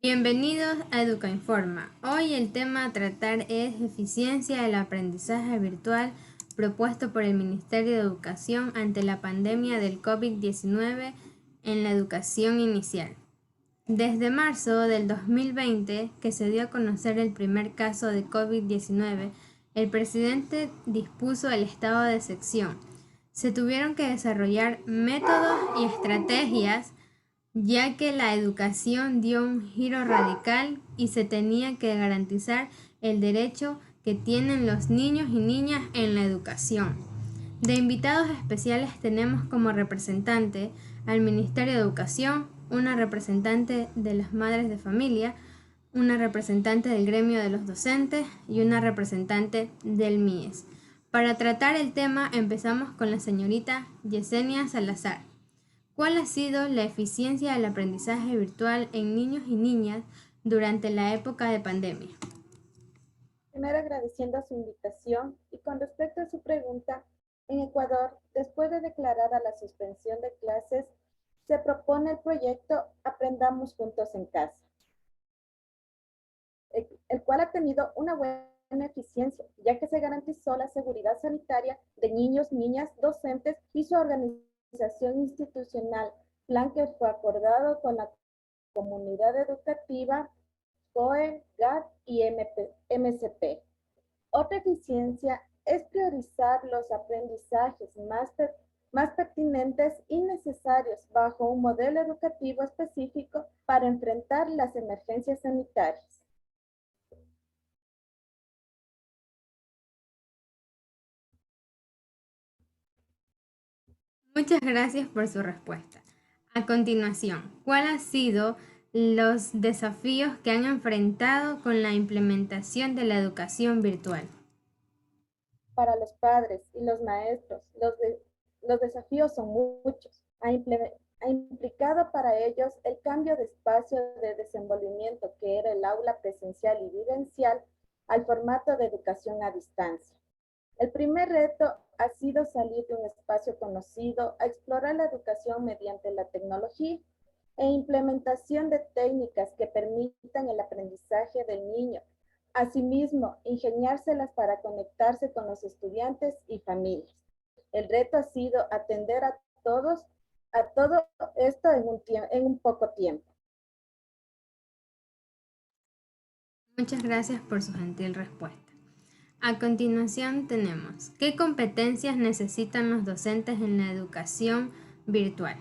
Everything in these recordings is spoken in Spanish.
Bienvenidos a EducaInforma. Hoy el tema a tratar es eficiencia del aprendizaje virtual propuesto por el Ministerio de Educación ante la pandemia del COVID-19 en la educación inicial. Desde marzo del 2020, que se dio a conocer el primer caso de COVID-19, el presidente dispuso el estado de excepción. Se tuvieron que desarrollar métodos y estrategias ya que la educación dio un giro radical y se tenía que garantizar el derecho que tienen los niños y niñas en la educación. De invitados especiales tenemos como representante al Ministerio de Educación, una representante de las madres de familia, una representante del gremio de los docentes y una representante del MIES. Para tratar el tema empezamos con la señorita Yesenia Salazar. ¿Cuál ha sido la eficiencia del aprendizaje virtual en niños y niñas durante la época de pandemia? Primero agradeciendo su invitación y con respecto a su pregunta, en Ecuador, después de declarada la suspensión de clases, se propone el proyecto Aprendamos Juntos en Casa, el cual ha tenido una buena eficiencia, ya que se garantizó la seguridad sanitaria de niños, niñas, docentes y su organización institucional, plan que fue acordado con la comunidad educativa, COE, GAT y MCP. Otra eficiencia es priorizar los aprendizajes más pertinentes y necesarios bajo un modelo educativo específico para enfrentar las emergencias sanitarias. Muchas gracias por su respuesta. A continuación, ¿cuáles han sido los desafíos que han enfrentado con la implementación de la educación virtual? Para los padres y los maestros, los desafíos son muchos. Ha implicado para ellos el cambio de espacio de desenvolvimiento que era el aula presencial y vivencial al formato de educación a distancia. El primer reto ha sido salir de un espacio conocido a explorar la educación mediante la tecnología e implementación de técnicas que permitan el aprendizaje del niño. Asimismo, ingeniárselas para conectarse con los estudiantes y familias. El reto ha sido atender a todo esto en un poco tiempo. Muchas gracias por su gentil respuesta. A continuación tenemos, ¿qué competencias necesitan los docentes en la educación virtual?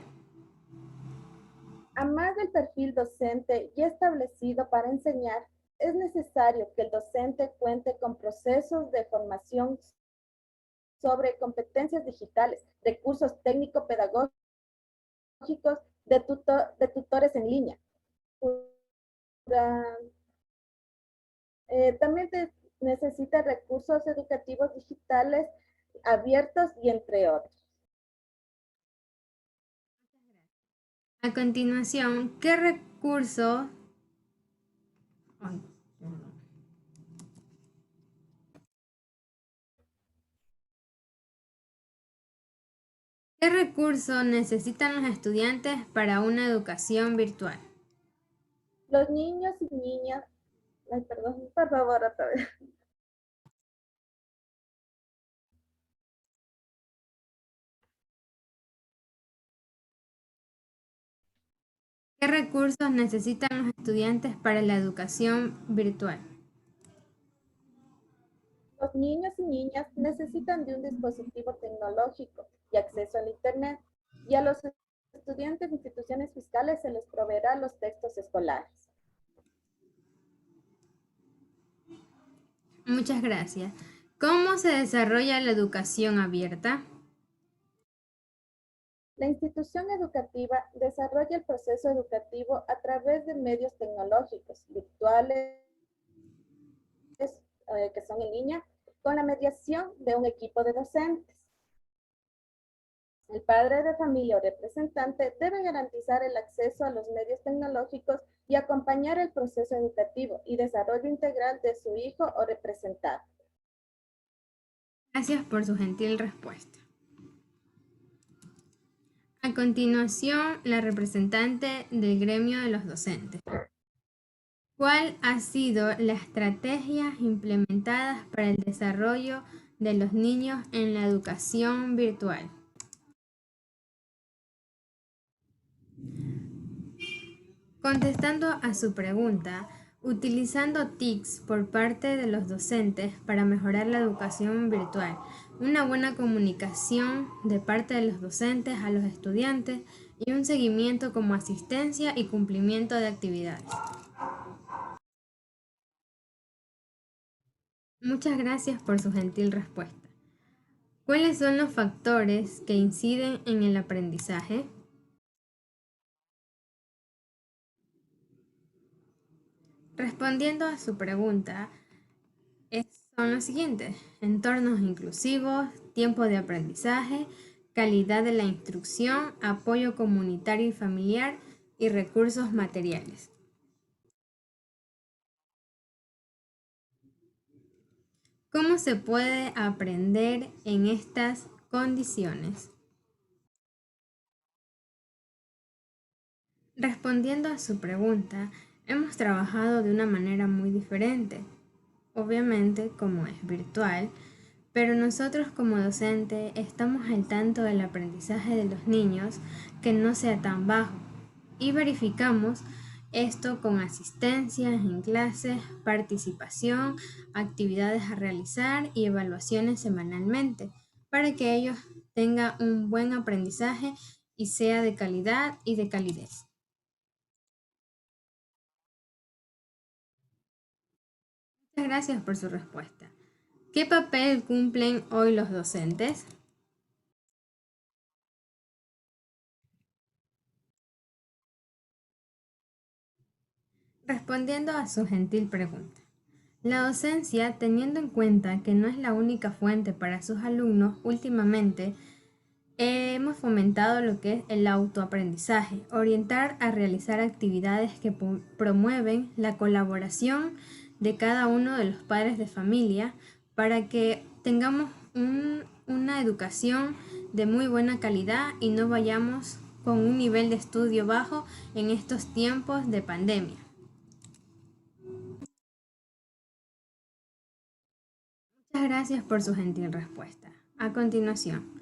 Además del perfil docente ya establecido para enseñar, es necesario que el docente cuente con procesos de formación sobre competencias digitales, recursos técnico-pedagógicos, de tutores en línea. También necesita recursos educativos digitales abiertos y entre otros. A continuación, ¿qué recursos necesitan los estudiantes para una educación virtual? Los niños y niñas, ay, perdón, por favor, otra vez. ¿Qué recursos necesitan los estudiantes para la educación virtual? Los niños y niñas necesitan de un dispositivo tecnológico y acceso al Internet, y a los estudiantes de instituciones fiscales se les proveerá los textos escolares. Muchas gracias. ¿Cómo se desarrolla la educación abierta? La institución educativa desarrolla el proceso educativo a través de medios tecnológicos, virtuales, que son en línea, con la mediación de un equipo de docentes. El padre de familia o representante debe garantizar el acceso a los medios tecnológicos y acompañar el proceso educativo y desarrollo integral de su hijo o representado. Gracias por su gentil respuesta. A continuación, la representante del gremio de los docentes. ¿Cuál ha sido la estrategia implementadas para el desarrollo de los niños en la educación virtual? Contestando a su pregunta, utilizando TICs por parte de los docentes para mejorar la educación virtual, una buena comunicación de parte de los docentes a los estudiantes y un seguimiento como asistencia y cumplimiento de actividades. Muchas gracias por su gentil respuesta. ¿Cuáles son los factores que inciden en el aprendizaje? Respondiendo a su pregunta, son los siguientes: entornos inclusivos, tiempo de aprendizaje, calidad de la instrucción, apoyo comunitario y familiar y recursos materiales. ¿Cómo se puede aprender en estas condiciones? Respondiendo a su pregunta, hemos trabajado de una manera muy diferente. Obviamente, como es virtual, pero nosotros como docente estamos al tanto del aprendizaje de los niños que no sea tan bajo y verificamos esto con asistencias en clases, participación, actividades a realizar y evaluaciones semanalmente para que ellos tengan un buen aprendizaje y sea de calidad y de calidez. Muchas gracias por su respuesta. ¿Qué papel cumplen hoy los docentes? Respondiendo a su gentil pregunta, la docencia, teniendo en cuenta que no es la única fuente para sus alumnos, últimamente hemos fomentado lo que es el autoaprendizaje, orientar a realizar actividades que promueven la colaboración de cada uno de los padres de familia para que tengamos una educación de muy buena calidad y no vayamos con un nivel de estudio bajo en estos tiempos de pandemia. Muchas gracias por su gentil respuesta. A continuación,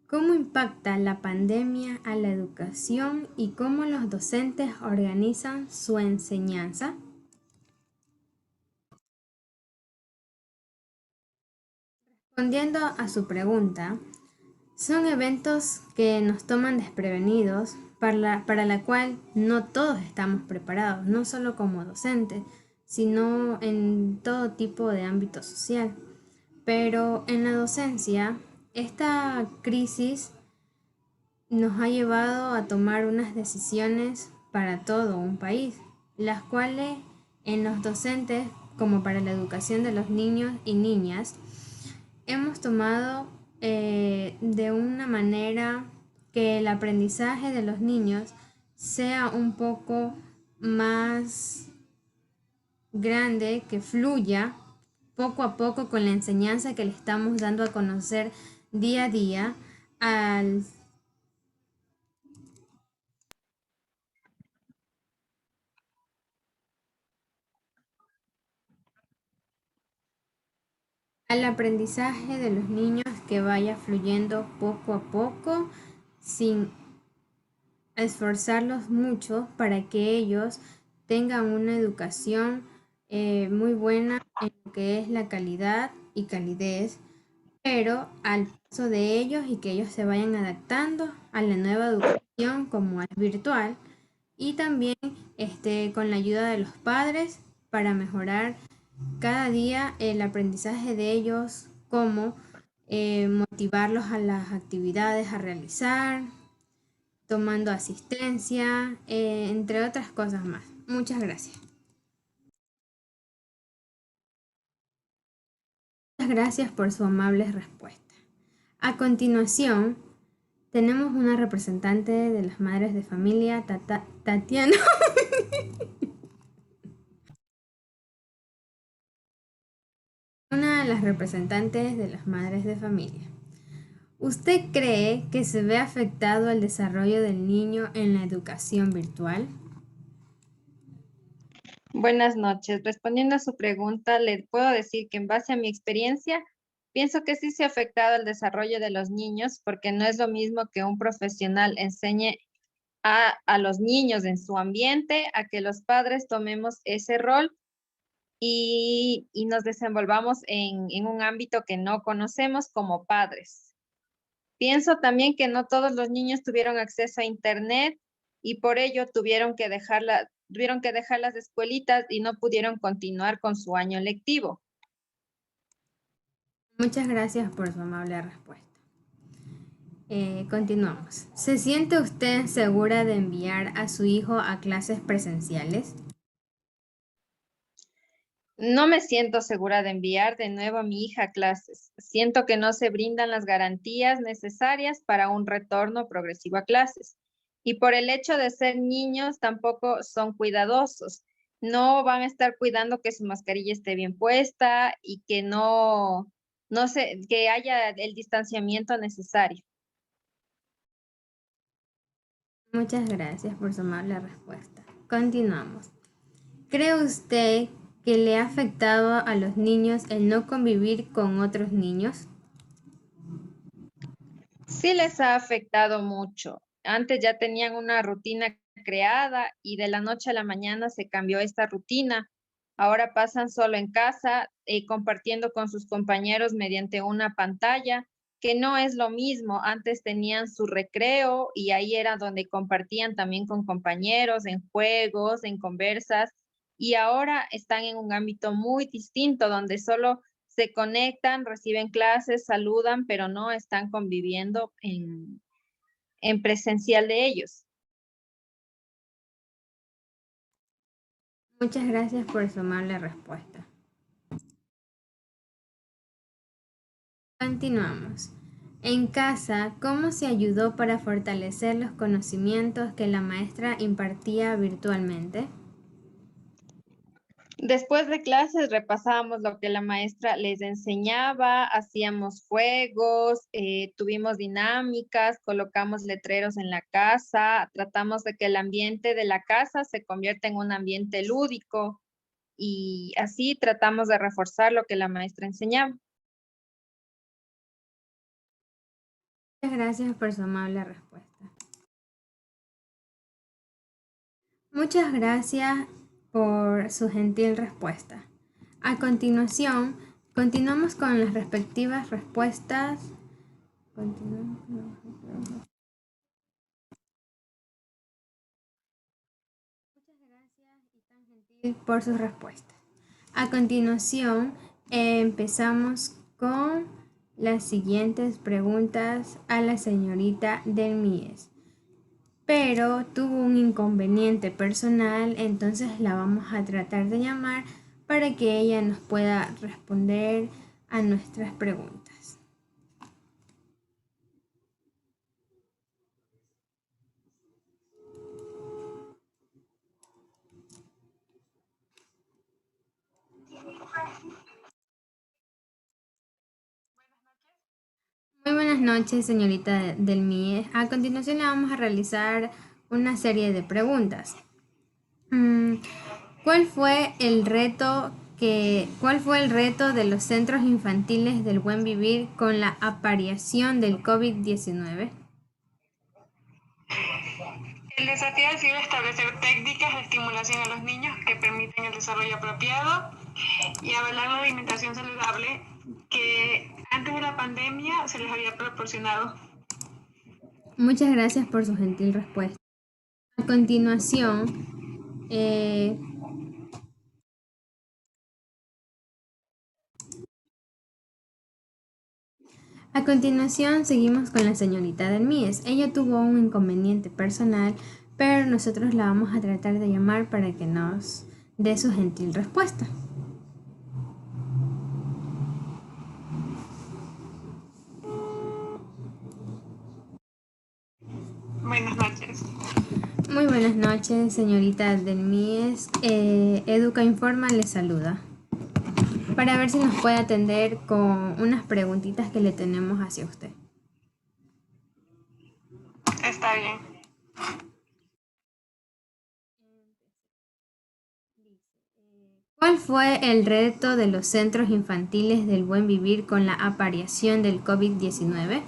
¿cómo impacta la pandemia a la educación y cómo los docentes organizan su enseñanza? Respondiendo a su pregunta, son eventos que nos toman desprevenidos para la cual no todos estamos preparados, no solo como docentes, sino en todo tipo de ámbito social. Pero en la docencia, esta crisis nos ha llevado a tomar unas decisiones para todo un país, las cuales en los docentes, como para la educación de los niños y niñas, hemos tomado de una manera que el aprendizaje de los niños sea un poco más grande, que fluya poco a poco con la enseñanza que le estamos dando a conocer día a día al aprendizaje de los niños, que vaya fluyendo poco a poco sin esforzarlos mucho para que ellos tengan una educación muy buena en lo que es la calidad y calidez, pero al paso de ellos y que ellos se vayan adaptando a la nueva educación como es virtual y también con la ayuda de los padres para mejorar cada día el aprendizaje de ellos, cómo motivarlos a las actividades a realizar, tomando asistencia, entre otras cosas más. Muchas gracias. Muchas gracias por su amable respuesta. A continuación, tenemos una representante de las madres de familia, Tatiana. Una de las representantes de las madres de familia. ¿Usted cree que se ve afectado el desarrollo del niño en la educación virtual? Buenas noches. Respondiendo a su pregunta, le puedo decir que en base a mi experiencia, pienso que sí se ha afectado el desarrollo de los niños porque no es lo mismo que un profesional enseñe a los niños en su ambiente, a que los padres tomemos ese rol y nos desenvolvamos en un ámbito que no conocemos como padres. Pienso también que no todos los niños tuvieron acceso a Internet y por ello tuvieron que dejar las escuelitas y no pudieron continuar con su año lectivo. Muchas gracias por su amable respuesta. Continuamos. ¿Se siente usted segura de enviar a su hijo a clases presenciales? No me siento segura de enviar de nuevo a mi hija a clases. Siento que no se brindan las garantías necesarias para un retorno progresivo a clases. Y por el hecho de ser niños, tampoco son cuidadosos. No van a estar cuidando que su mascarilla esté bien puesta y que que haya el distanciamiento necesario. Muchas gracias por su amable respuesta. Continuamos. ¿Cree usted que le ha afectado a los niños el no convivir con otros niños? Sí les ha afectado mucho. Antes ya tenían una rutina creada y de la noche a la mañana se cambió esta rutina. Ahora pasan solo en casa, compartiendo con sus compañeros mediante una pantalla, que no es lo mismo. Antes tenían su recreo y ahí era donde compartían también con compañeros en juegos, en conversas, y ahora están en un ámbito muy distinto donde solo se conectan, reciben clases, saludan, pero no están conviviendo en presencial de ellos. Muchas gracias por su amable respuesta. Continuamos. En casa, ¿cómo se ayudó para fortalecer los conocimientos que la maestra impartía virtualmente? Después de clases repasábamos lo que la maestra les enseñaba, hacíamos juegos, tuvimos dinámicas, colocamos letreros en la casa, tratamos de que el ambiente de la casa se convierta en un ambiente lúdico y así tratamos de reforzar lo que la maestra enseñaba. Muchas gracias por su amable respuesta. Muchas gracias por su gentil respuesta. A continuación, continuamos con las respectivas respuestas. Muchas gracias y tan gentil por sus respuestas. A continuación, empezamos con las siguientes preguntas a la señorita del MIES. Pero tuvo un inconveniente personal, entonces la vamos a tratar de llamar para que ella nos pueda responder a nuestras preguntas. Muy buenas noches, señorita del MIE. A continuación le vamos a realizar una serie de preguntas. ¿Cuál fue cuál fue el reto de los centros infantiles del Buen Vivir con la aparición del COVID-19? El desafío ha sido establecer técnicas de estimulación a los niños que permiten el desarrollo apropiado y avalar la alimentación saludable que antes de la pandemia se les había proporcionado. Muchas gracias por su gentil respuesta. A continuación, seguimos con la señorita del MIES. Ella tuvo un inconveniente personal, pero nosotros la vamos a tratar de llamar para que nos dé su gentil respuesta. Buenas noches. Muy buenas noches, señorita del MIES. Educa Informa le saluda para ver si nos puede atender con unas preguntitas que le tenemos hacia usted. Está bien. ¿Cuál fue el reto de los centros infantiles del buen vivir con la aparición del COVID-19?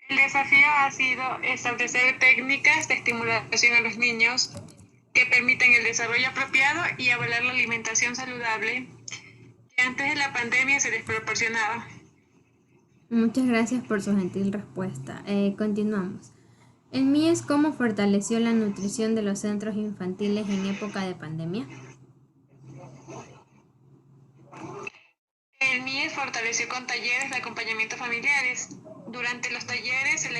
El desafío ha sido establecer técnicas de estimulación a los niños que permiten el desarrollo apropiado y avalar la alimentación saludable que antes de la pandemia se les proporcionaba. Muchas gracias por su gentil respuesta. Continuamos. ¿El MIES cómo fortaleció la nutrición de los centros infantiles en época de pandemia? El MIES fortaleció con talleres de acompañamiento familiares. Durante los talleres se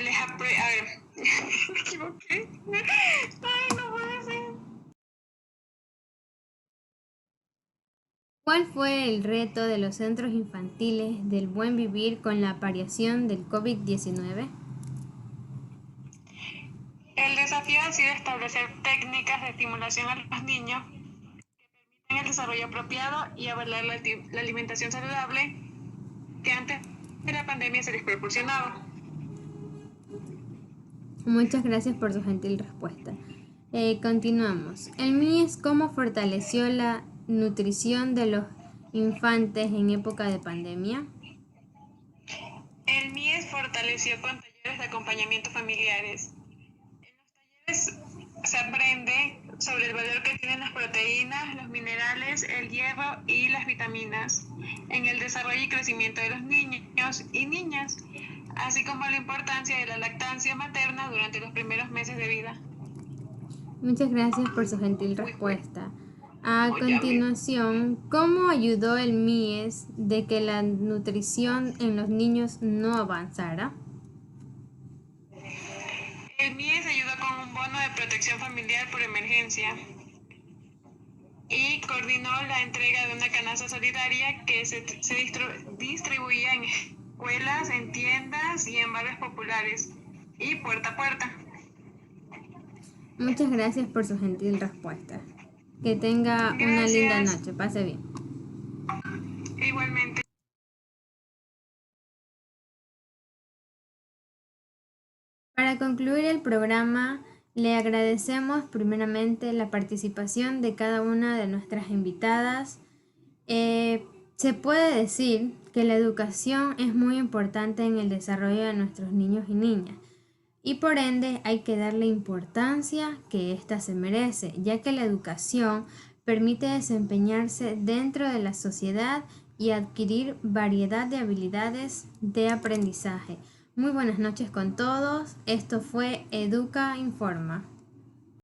les me equivoqué. Ay, no puede ser. ¿Cuál fue el reto de los centros infantiles del buen vivir con la aparición del COVID-19? El desafío ha sido establecer técnicas de estimulación a los niños que permiten el desarrollo apropiado y avalar la alimentación saludable que antes de la pandemia se les proporcionaba. Muchas gracias por su gentil respuesta. Continuamos. ¿El MIES cómo fortaleció la nutrición de los infantes en época de pandemia? El MIES fortaleció con talleres de acompañamiento familiares. En los talleres se aprende sobre el valor que tienen las proteínas, los minerales, el hierro y las vitaminas en el desarrollo y crecimiento de los niños y niñas, así como la importancia de la lactancia materna durante los primeros meses de vida. Muchas gracias por su gentil respuesta. A continuación, ¿cómo ayudó el MIES de que la nutrición en los niños no avanzara? El MIES ayudó con un bono de protección familiar por emergencia y coordinó la entrega de una canasta solidaria que se distribuía en escuelas, en tiendas y en barrios populares y puerta a puerta. Muchas gracias por su gentil respuesta. Que tenga una linda noche. Pase bien. Igualmente. Para concluir el programa, le agradecemos primeramente la participación de cada una de nuestras invitadas. Se puede decir que la educación es muy importante en el desarrollo de nuestros niños y niñas y por ende hay que darle importancia que ésta se merece, ya que la educación permite desempeñarse dentro de la sociedad y adquirir variedad de habilidades de aprendizaje. Muy buenas noches con todos. Esto fue Educa Informa.